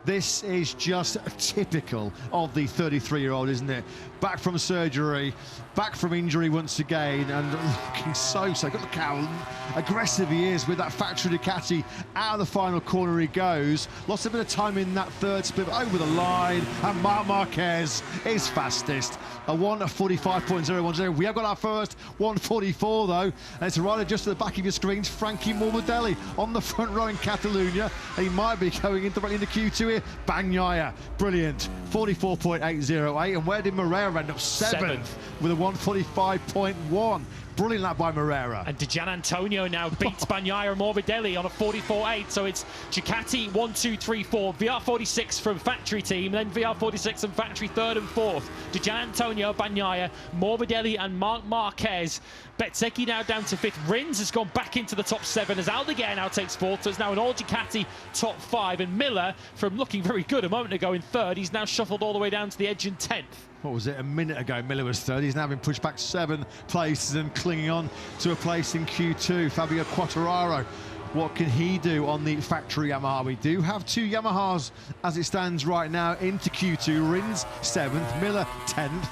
This is just typical of the 33-year-old, isn't it? Back from surgery, back from injury once again, and looking so. Look how aggressive he is with that factory Ducati. Out of the final corner he goes. Lost a bit of time in that third split, but over the line, and Marc Marquez is fastest. A 1:45.010. We have got our first 1:44 though, and it's right just at the back of your screens. Frankie Morbidelli on the front row in Catalunya. He might be going into Q2 here. Bagnaia, brilliant. 44.808. And where did Moreira end up? Seventh with a 1:45.1. Brilliant lap by Moreira. And Gian Antonio now beats Bagnaia and Morbidelli on a 44.8. So it's Ducati 1, 2, 3, 4, VR46 from factory team, then VR46 and factory third and fourth. Gian Antonio, Bagnaia, Morbidelli and Marc Marquez. Bezzecchi now down to fifth. Rins has gone back into the top seven as Aldeguer now takes fourth. So it's now an all Ducati top five. And Miller, from looking very good a moment ago in third, he's now shuffled all the way down to the edge in 10th. What was it, a minute ago Miller was third. He's now been pushed back 7 places and clinging on to a place in Q2. Fabio Quartararo, what can he do on the factory Yamaha? We do have 2 Yamahas as it stands right now into Q2. Rins 7th, Miller 10th.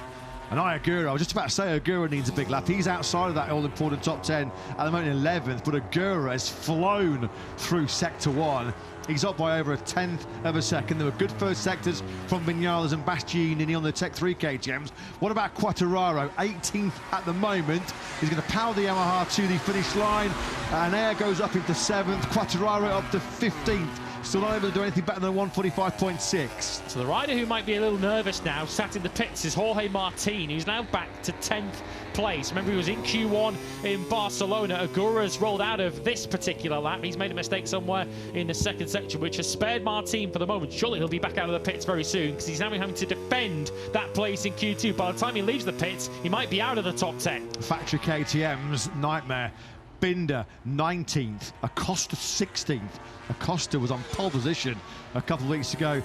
And Ayagura, I was just about to say Ayagura needs a big lap. He's outside of that all-important top 10 at the moment in 11th, but Ayagura has flown through Sector 1. He's up by over a 1/10 of a second. There were good first sectors from Viñales and Bastianini on the Tech 3 KTMs. What about Quartararo? 18th at the moment. He's going to power the Yamaha to the finish line. And Air goes up into 7th. Quartararo up to 15th. Still not able to do anything better than 1:45.6. So the rider who might be a little nervous now, sat in the pits, is Jorge Martin, who's now back to 10th place. Remember, he was in Q1 in Barcelona. Agura's rolled out of this particular lap. He's made a mistake somewhere in the second section, which has spared Martin for the moment. Surely he'll be back out of the pits very soon, because he's now having to defend that place in Q2. By the time he leaves the pits, he might be out of the top 10. Factory KTM's nightmare. Binder 19th, Acosta 16th. Acosta was on pole position a couple of weeks ago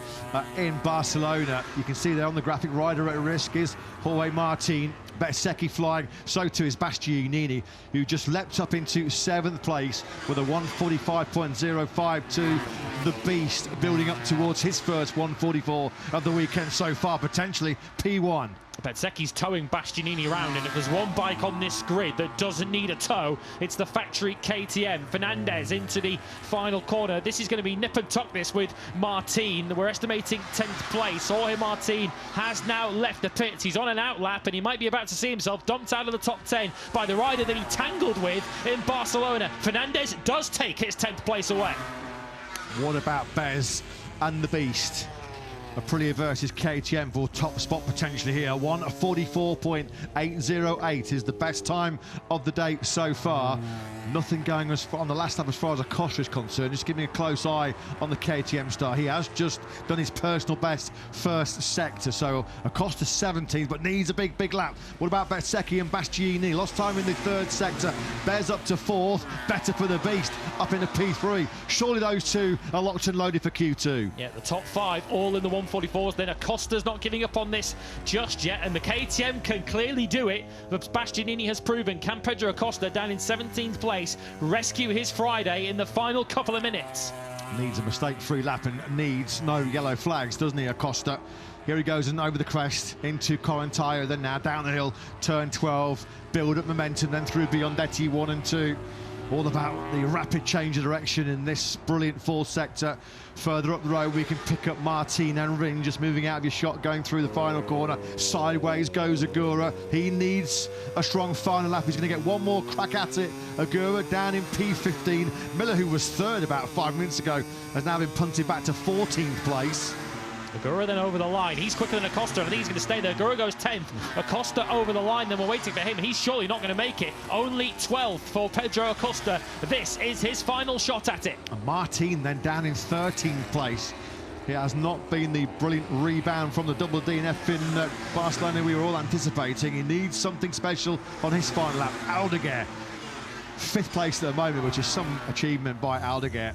in Barcelona. You can see there on the graphic, rider at risk is Jorge Martin. Bezzecchi flying, so too is Bastianini, who just leapt up into 7th place with a 1:45.052. The beast building up towards his first 1:44 of the weekend so far, potentially P1. Bezzecchi's towing Bastianini around, and if there's one bike on this grid that doesn't need a tow, it's the factory KTM. Fernandez into the final corner. This is going to be nip and tuck this with Martin. We're estimating 10th place. Jorge Martin has now left the pits. He's on an out lap, and he might be about to see himself dumped out of the top 10 by the rider that he tangled with in Barcelona. Fernandez does take his 10th place away. What about Bez and the beast? Aprilia versus KTM for top spot potentially here. 1:44.808 is the best time of the day so far. Nothing going as far on the last lap as far as Acosta is concerned. Just giving a close eye on the KTM star. He has just done his personal best first sector. So Acosta 17th, but needs a big lap. What about Bezzecchi and Bastianini? Lost time in the third sector. Bez up to 4th. Better for the beast up into P3. Surely those two are locked and loaded for Q2. Yeah, the top 5 all in the 1:44s. Then Acosta's not giving up on this just yet, and the KTM can clearly do it. But Bastianini has proven, can Pedro Acosta down in 17th place rescue his Friday in the final couple of minutes? Needs a mistake-free lap and needs no yellow flags, doesn't he, Acosta? Here he goes and over the crest into Correntaya, then now down the hill, turn 12, build up momentum, then through Biondetti 1 and 2. All about the rapid change of direction in this brilliant fourth sector. Further up the road, we can pick up Martin and Ring, just moving out of your shot, going through the final corner. Sideways goes Agura. He needs a strong final lap. He's going to get one more crack at it. Agura down in P15. Miller, who was third about 5 minutes ago, has now been punted back to 14th place. Agura then over the line. He's quicker than Acosta. I think he's going to stay there. Agura goes 10th. Acosta over the line. Then we're waiting for him. He's surely not going to make it. Only 12th for Pedro Acosta. This is his final shot at it. And Martin then down in 13th place. It has not been the brilliant rebound from the double DNF in Barcelona we were all anticipating. He needs something special on his final lap. Aldeguer, 5th place at the moment, which is some achievement by Aldeguer.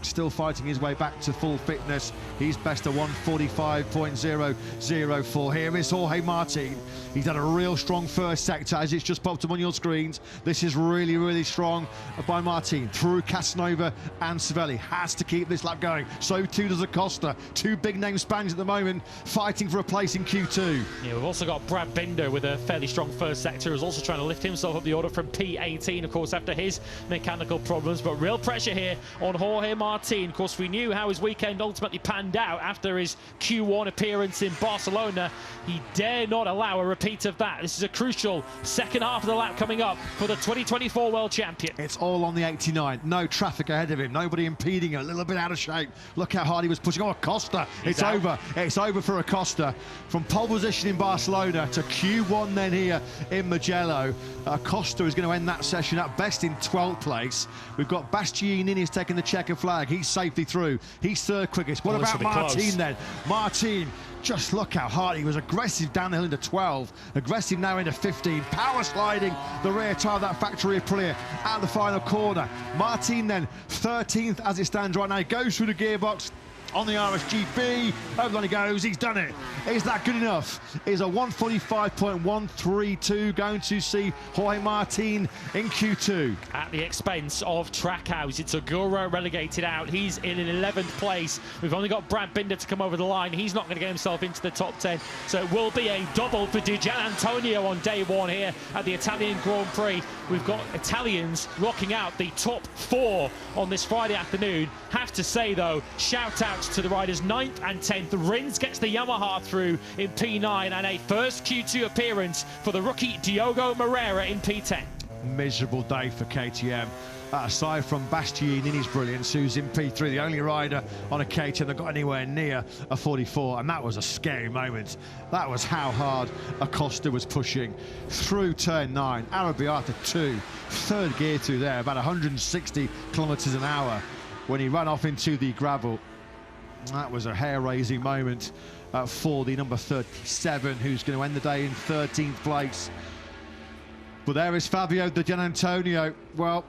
still fighting his way back to full fitness. He's best of 1:45.004. Here is Jorge Martin. He's had a real strong first sector, as it's just popped up on your screens. This is really, really strong by Martin through Casanova and Savelli. Has to keep this lap going. So too does Acosta. Two big name Spaniards at the moment fighting for a place in Q2. Yeah, we've also got Brad Binder with a fairly strong first sector, who's also trying to lift himself up the order from P18, of course, after his mechanical problems. But real pressure here on Jorge Martin. Of course, we knew how his weekend ultimately panned out after his Q1 appearance in Barcelona. He dare not allow a repeat of that. This is a crucial second half of the lap coming up for the 2024 World Champion. It's all on the 89. No traffic ahead of him. Nobody impeding him. A little bit out of shape. Look how hard he was pushing. Oh, Acosta. It's over. It's over for Acosta. From pole position in Barcelona to Q1 then here in Mugello. Acosta is going to end that session at best in 12th place. We've got Bastianini's taking the checkered flag. He's safely through. He's third quickest. What about Martin then? Martin, just look how hard he was. Aggressive down the hill into 12. Aggressive now into 15. Power sliding the rear tire of that factory Aprilia at the final corner. Martin then 13th as it stands right now. He goes through the gearbox on the RSGP. Over he goes. He's done it. Is that good enough? Is a 1:45.132 going to see Jorge Martin in Q2? At the expense of Trackhouse. It's Aguro relegated out. He's in an 11th place. We've only got Brad Binder to come over the line. He's not going to get himself into the top 10. So it will be a double for Di Gianantonio on day one here at the Italian Grand Prix. We've got Italians rocking out the top 4 on this Friday afternoon. Have to say, though, shout out to the riders 9th and 10th. Rins gets the Yamaha through in P9 and a first Q2 appearance for the rookie Diogo Moreira in P10. Miserable day for KTM. Aside from Bastianini's brilliance, who's in P3, the only rider on a KTM that got anywhere near a 44, and that was a scary moment. That was how hard Acosta was pushing through turn 9, Arrabbiata 2, third gear through there, about 160 kilometers an hour when he ran off into the gravel. That was a hair-raising moment for the number 37, who's going to end the day in 13th place. But there is Fabio Di Gianantonio. Well,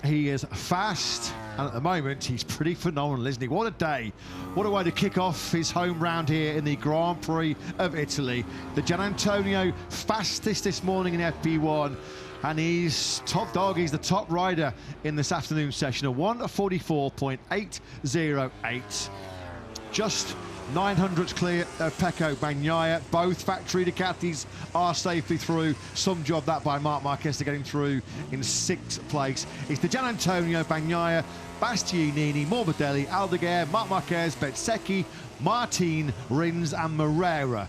he is fast, and at the moment, he's pretty phenomenal, isn't he? What a day. What a way to kick off his home round here in the Grand Prix of Italy. Di Gianantonio, fastest this morning in FP1, and he's top dog. He's the top rider in this afternoon session, a 1:44.808. Just 900s clear of Pecco Bagnaia. Both factory Ducatis are safely through. Some job that by Marc Marquez to get him through in 6th place. It's Di Gianantonio, Bagnaia, Bastianini, Morbidelli, Aldeguer, Marc Marquez, Bezzecchi, Martin, Rins and Moreira.